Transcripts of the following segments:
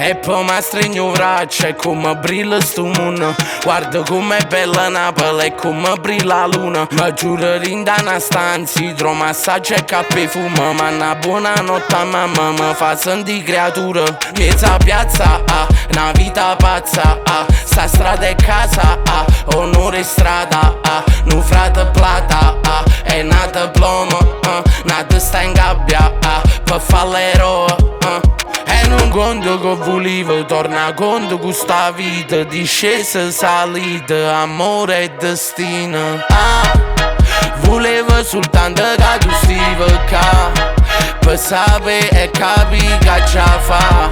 E poi mi stringo il braccio e come brilla sto mondo. Guarda com'è bella Napoli e come brilla la luna. Ma giuro rinda una stanza, trovo massaggio e caffè fumo. Ma una buona notte a mamma mi fa sentire creatura. Mezza piazza, una vita pazza, sta strada è casa, onore è strada, nu frate plata, è nata plomo, nata sta in gabbia, per fare l'eroe. E non conto che volevo, torna conto con sta vita, discesa, salita, amore e destino. Volevo soltanto che tu stiva qua, per sapere e capire che ce fa.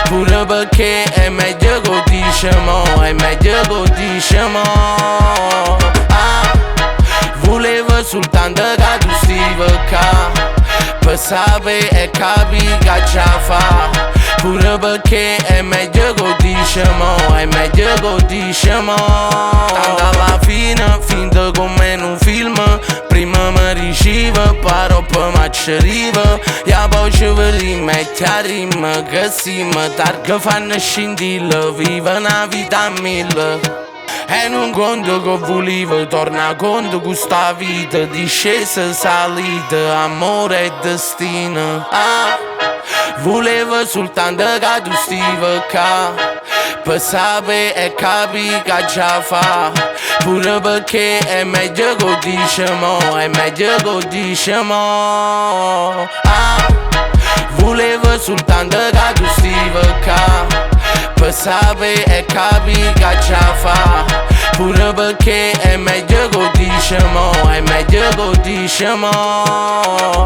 Pure perché è meglio che diciamo, è meglio che diciamo. Volevo soltanto che tu stiva qua, per sapere e capire che ce fa. Pure perché è meglio che diciamo, è meglio che diciamo. Tanto alla fine, finta come in un film, prima mi riceve, poi poi ci arriva. E poi ci rimetti a rima, che si mi targa fanno scintille, vive una vita a mille. E non conto che volevo, torna conto con sta vita, discesa, salita, amore e destino. Volevo soltanto che tu stiva qua, per sapere e capire che ce fa. Pure perché è meglio che diciamo, è meglio che diciamo. Volevo soltanto che tu stiva qua, per sapere e capire che ce fa. Pure perché è meglio che diciamo, è meglio che diciamo.